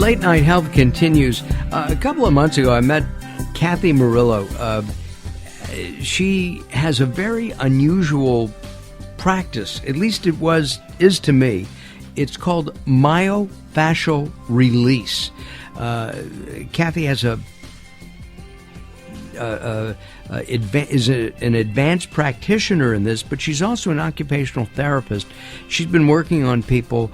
Late Night Health continues. A couple of months ago, I met Kathy-Murillo. She has a very unusual practice, at least is to me. It's called myofascial release. Kathy has is an advanced practitioner in this, but she's also an occupational therapist. She's been working on people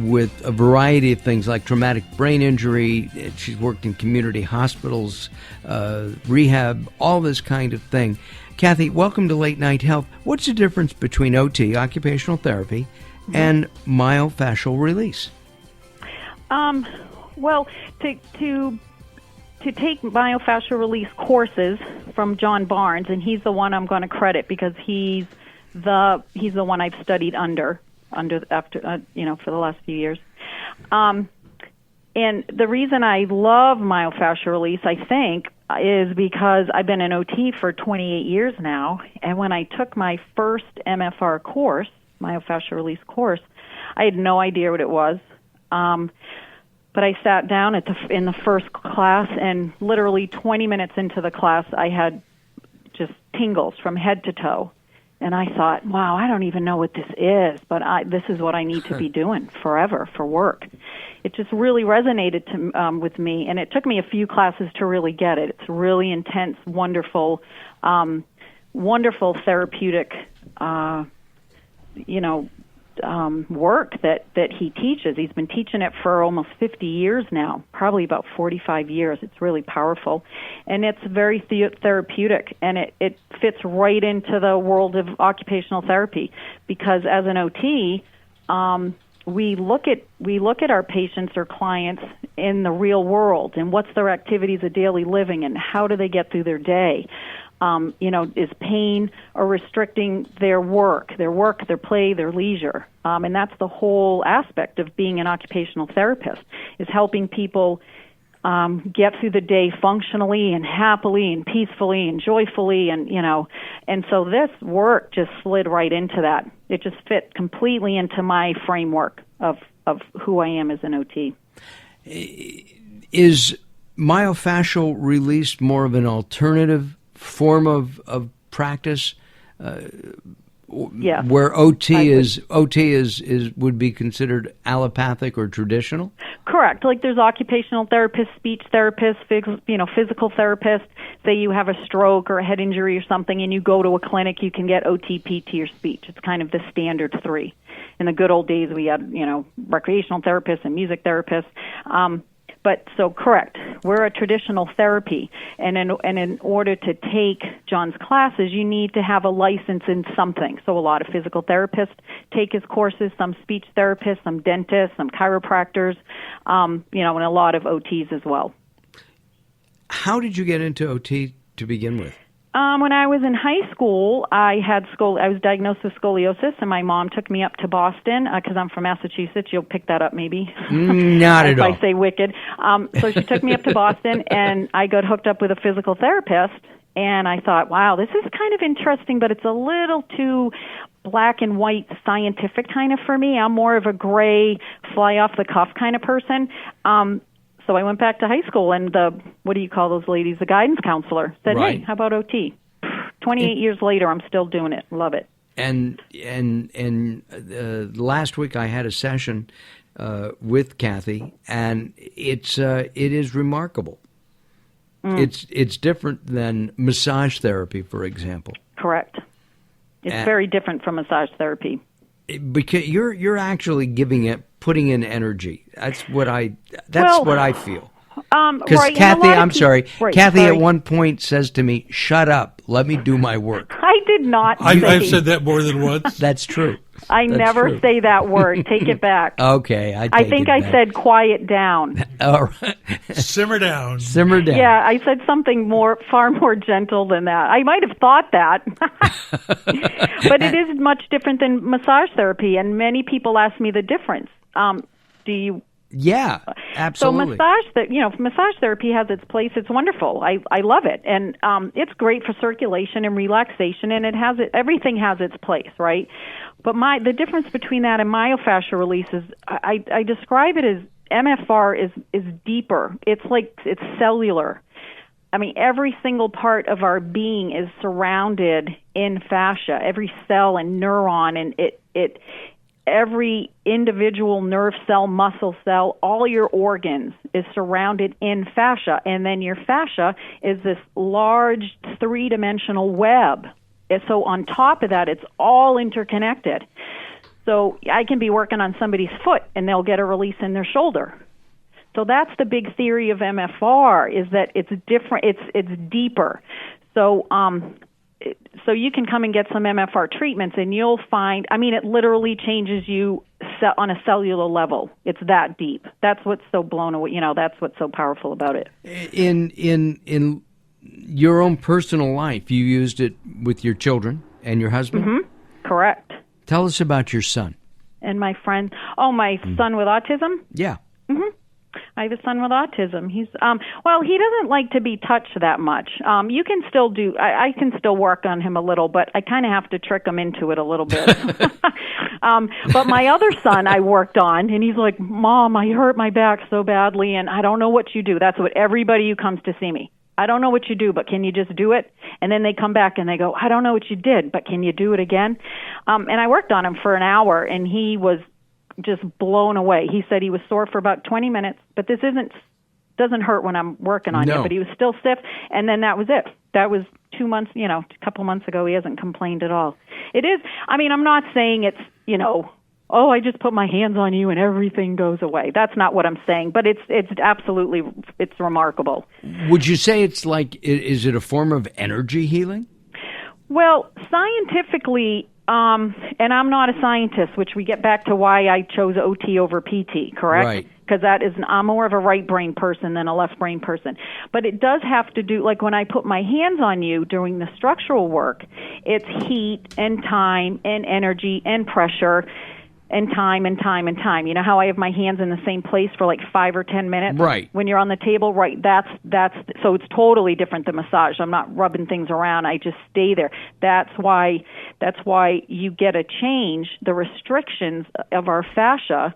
with a variety of things like traumatic brain injury. She's worked in community hospitals, rehab, all this kind of thing. Kathy, welcome to Late Night Health. What's the difference between OT, occupational therapy, and myofascial release? Well, to take myofascial release courses from John Barnes, and he's the one I'm going to credit because he's the one I've studied under after for the last few years. And the reason I love myofascial release, I think, is because I've been an OT for 28 years now, and when I took my first MFR course, myofascial release course, I had no idea what it was. But I sat down in the first class, and literally 20 minutes into the class, I had just tingles from head to toe. And I thought, wow, I don't even know what this is, but this is what I need to be doing forever for work. It just really resonated with me, and it took me a few classes to really get it. It's really intense, wonderful, wonderful therapeutic, work that he teaches. He's been teaching it for almost 50 years now, probably about 45 years. It's really powerful, and it's very therapeutic, and it fits right into the world of occupational therapy because as an OT, we look at our patients or clients in the real world and what's their activities of daily living and how do they get through their day. Is pain or restricting their work, their play, their leisure. And that's the whole aspect of being an occupational therapist, is helping people get through the day functionally and happily and peacefully and joyfully. And so this work just slid right into that. It just fit completely into my framework of who I am as an OT. Is myofascial release more of an alternative form of practice, yeah, where OT would be considered allopathic or traditional? Correct. Like there's occupational therapists, speech therapists, physical therapists. Say you have a stroke or a head injury or something, and you go to a clinic, you can get OT, PT, or speech. It's kind of the standard three. In the good old days, we had recreational therapists and music therapists. But so correct, we're a traditional therapy, and in order to take John's classes, you need to have a license in something. So a lot of physical therapists take his courses, some speech therapists, some dentists, some chiropractors, and a lot of OTs as well. How did you get into OT to begin with? When I was in high school, I was diagnosed with scoliosis, and my mom took me up to Boston because I'm from Massachusetts. You'll pick that up, maybe. Not at all. If I say wicked. So she took me up to Boston, and I got hooked up with a physical therapist. And I thought, wow, this is kind of interesting, but it's a little too black and white scientific kind of for me. I'm more of a gray, fly off the cuff kind of person. So I went back to high school, and what do you call those ladies? The guidance counselor said, right. Hey, how about OT? 28 years later, I'm still doing it. Love it. And last week I had a session with Kathy, and it is remarkable. It's different than massage therapy, for example. Correct. It's very different from massage therapy. Because you're actually putting in energy. That's what I feel. Because Kathy, Kathy at one point says to me, "Shut up, let me do my work." I did not. I've said that more than once. That's true. I never say that word. Take it back. Okay, I think I said quiet down. All right. Simmer down. Simmer down. Yeah, I said something far more gentle than that. I might have thought that. But it is much different than massage therapy, and many people ask me the difference. Do you... Yeah, absolutely. So massage therapy has its place. It's wonderful. I love it, and it's great for circulation and relaxation, and everything has its place, right? But the difference between that and myofascial release is I describe it MFR is deeper. It's cellular. I mean, every single part of our being is surrounded in fascia. Every cell and neuron, and every individual nerve cell, muscle cell, all your organs is surrounded in fascia. And then your fascia is this large three-dimensional web. And so on top of that, it's all interconnected. So I can be working on somebody's foot, and they'll get a release in their shoulder. So that's the big theory of MFR, is that it's different, it's deeper. So so you can come and get some MFR treatments, and you'll find, I mean, it literally changes you on a cellular level. It's that deep. That's what's so blown away. That's what's so powerful about it. In your own personal life, you used it with your children and your husband? Mm-hmm. Correct. Tell us about your son. And my friend. Oh, my son with autism? Yeah. Mm-hmm. I have a son with autism. He's he doesn't like to be touched that much. You can still do. I can still work on him a little, but I kind of have to trick him into it a little bit. But my other son I worked on, and he's like, "Mom, I hurt my back so badly, and I don't know what you do." That's what everybody who comes to see me. I don't know what you do, but can you just do it? And then they come back and they go, "I don't know what you did, but can you do it again?" And I worked on him for an hour, and he was just blown away. He said he was sore for about 20 minutes, but this doesn't hurt when I'm working on you. But he was still stiff, and then that was it. That was 2 months, a couple months ago. He hasn't complained at all. It is, I mean, I'm not saying it's, oh, I just put my hands on you and everything goes away. That's not what I'm saying, but it's absolutely, it's remarkable. Would you say it's like, is it a form of energy healing? Well, scientifically, and I'm not a scientist, which we get back to why I chose OT over PT, correct? Right. Because I'm more of a right brain person than a left brain person. But it does have to do, like when I put my hands on you doing the structural work, it's heat and time and energy and pressure and time and time and time. You know how I have my hands in the same place for like 5 or 10 minutes? Right. When you're on the table, right, that's so it's totally different than massage. I'm not rubbing things around. I just stay there. That's why you get a change, the restrictions of our fascia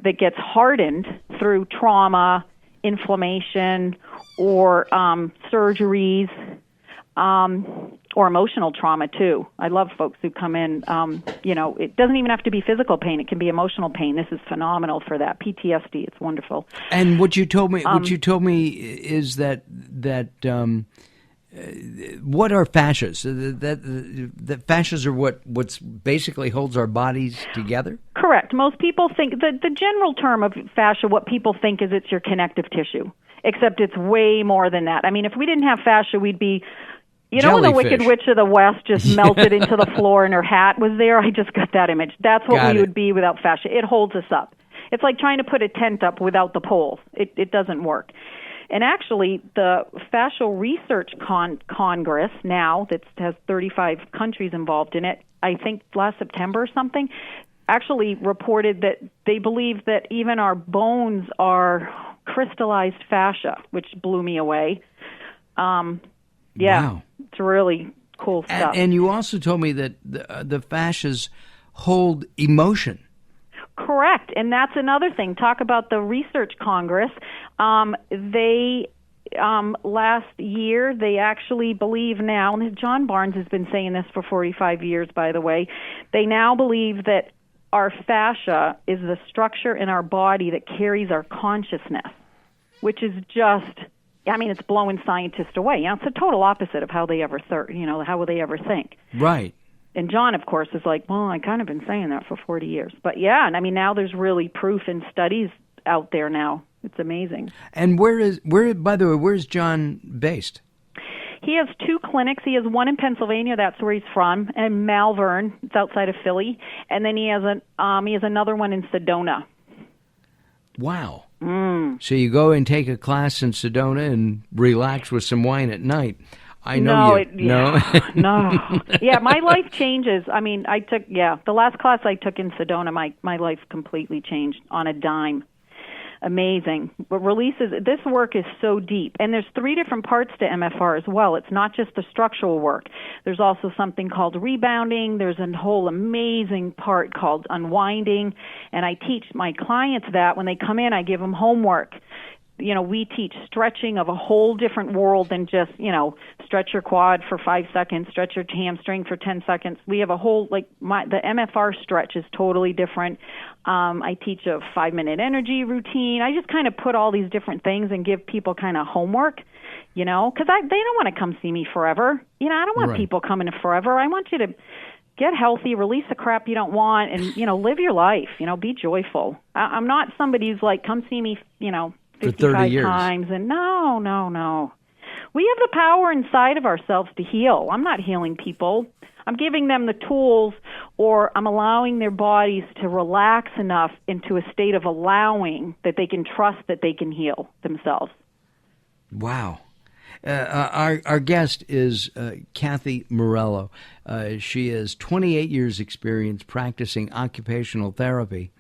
that gets hardened through trauma, inflammation, or surgeries, or emotional trauma too. I love folks who come in. It doesn't even have to be physical pain; it can be emotional pain. This is phenomenal for that PTSD. It's wonderful. And what you told me, is that what are fascias? That fascias are what's basically holds our bodies together. Correct. Most people think the general term of fascia. What people think is it's your connective tissue, except it's way more than that. I mean, if we didn't have fascia, we'd be. You know when the Wicked Witch of the West just melted into the floor and her hat was there? I just got that image. That's what we would be without fascia. It holds us up. It's like trying to put a tent up without the poles. It doesn't work. And actually, the Fascial Research Congress now, that has 35 countries involved in it, I think last September or something, actually reported that they believe that even our bones are crystallized fascia, which blew me away. Wow. It's really cool stuff. And you also told me that the fascias hold emotion. Correct, and that's another thing. Talk about the Research Congress. They last year, they actually believe now, and John Barnes has been saying this for 45 years, by the way, they now believe that our fascia is the structure in our body that carries our consciousness, which is just... I mean, it's blowing scientists away. It's the total opposite of how they ever how would they ever think. Right. And John, of course, is like, well, I kind of been saying that for 40 years. But yeah, and I mean, now there's really proof and studies out there now. It's amazing. And by the way, where's John based? He has 2 clinics. He has one in Pennsylvania, that's where he's from, and Malvern, it's outside of Philly. And then he has another one in Sedona. Wow. So you go and take a class in Sedona and relax with some wine at night. No. Yeah, my life changes. I mean, the last class I took in Sedona, my life completely changed on a dime. amazing. But this work is so deep. And there's 3 different parts to MFR as well. It's not just the structural work. There's also something called rebounding. There's a whole amazing part called unwinding. And I teach my clients that when they come in, I give them homework. We teach stretching of a whole different world than just, stretch your quad for 5 seconds, stretch your hamstring for 10 seconds. We have a whole, the MFR stretch is totally different. I teach a 5-minute energy routine. I just kind of put all these different things and give people kind of homework, because they don't want to come see me forever. I don't want people coming in forever. I want you to get healthy, release the crap you don't want, and, live your life, be joyful. I'm not somebody who's like, come see me, 55 times. And no. We have the power inside of ourselves to heal. I'm not healing people. I'm giving them the tools, or I'm allowing their bodies to relax enough into a state of allowing that they can trust that they can heal themselves. Wow. Our guest is kathy-murillo. She has 28 years experience practicing occupational therapy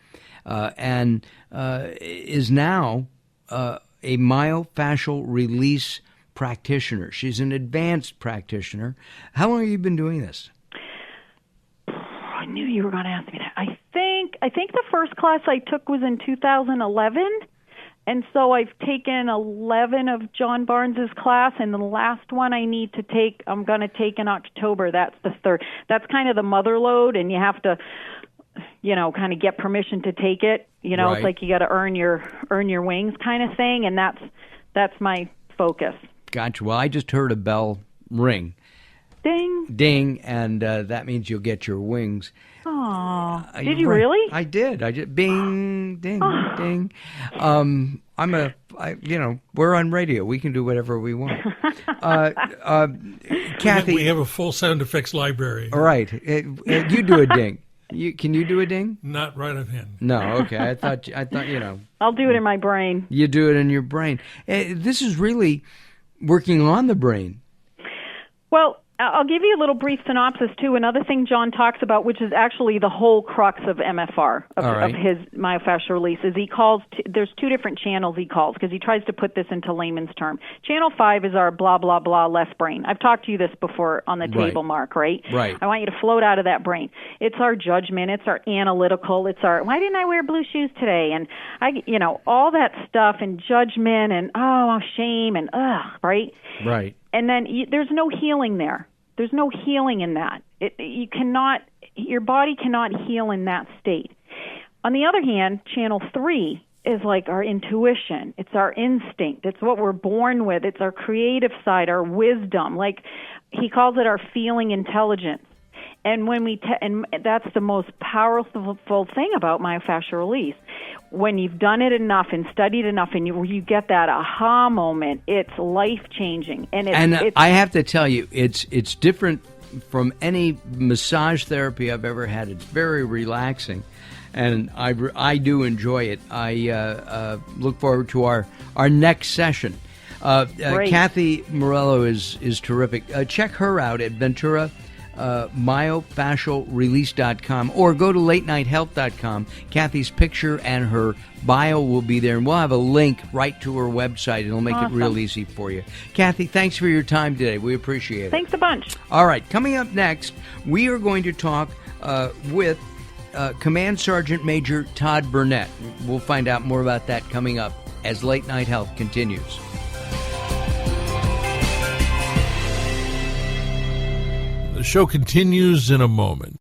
and is now a myofascial release practitioner. She's an advanced practitioner. How long have you been doing this? I knew you were going to ask me that. I think the first class I took was in 2011, and so I've taken 11 of John Barnes's class, and the last one I'm going to take in October. That's the third. That's kind of the mother load, and you have to kind of get permission to take it. Right. It's like you got to earn your wings kind of thing, and that's my focus. Gotcha. Well, I just heard a bell ring. Ding. Ding, and that means you'll get your wings. Aw. Did you really? I did. Bing, ding, ding. We're on radio. We can do whatever we want. Kathy. We have a full sound effects library. All right. You do a ding. Can you do a ding? Not right offhand. No, okay. I thought. I'll do it in my brain. You do it in your brain. This is really working on the brain. Well, I'll give you a little brief synopsis, too. Another thing John talks about, which is actually the whole crux of MFR, of his myofascial release, is he calls, there's 2 different channels he calls, because he tries to put this into layman's term. Channel 5 is our blah, blah, blah left brain. I've talked to you this before on the table, Mark, right? Right. I want you to float out of that brain. It's our judgment. It's our analytical. It's our, why didn't I wear blue shoes today? And, all that stuff, and judgment, and, shame, and, right? Right. And then there's no healing there. There's no healing in that. Your body cannot heal in that state. On the other hand, channel 3 is like our intuition. It's our instinct. It's what we're born with. It's our creative side, our wisdom. Like he calls it our feeling intelligence. And and that's the most powerful thing about myofascial release. When you've done it enough and studied enough, and you get that aha moment, it's life changing. And I have to tell you, it's different from any massage therapy I've ever had. It's very relaxing, and I do enjoy it. I look forward to our next session. Kathy-Murillo is terrific. Check her out at Ventura. Myofascialrelease.com, or go to latenighthealth.com. Kathy's picture and her bio will be there, and we'll have a link right to her website. It'll make it real easy for you. Kathy, thanks for your time today. We appreciate it. Thanks a bunch. All right, coming up next, we are going to talk with Command Sergeant Major Todd Burnett. We'll find out more about that coming up as Late Night Health continues. The show continues in a moment.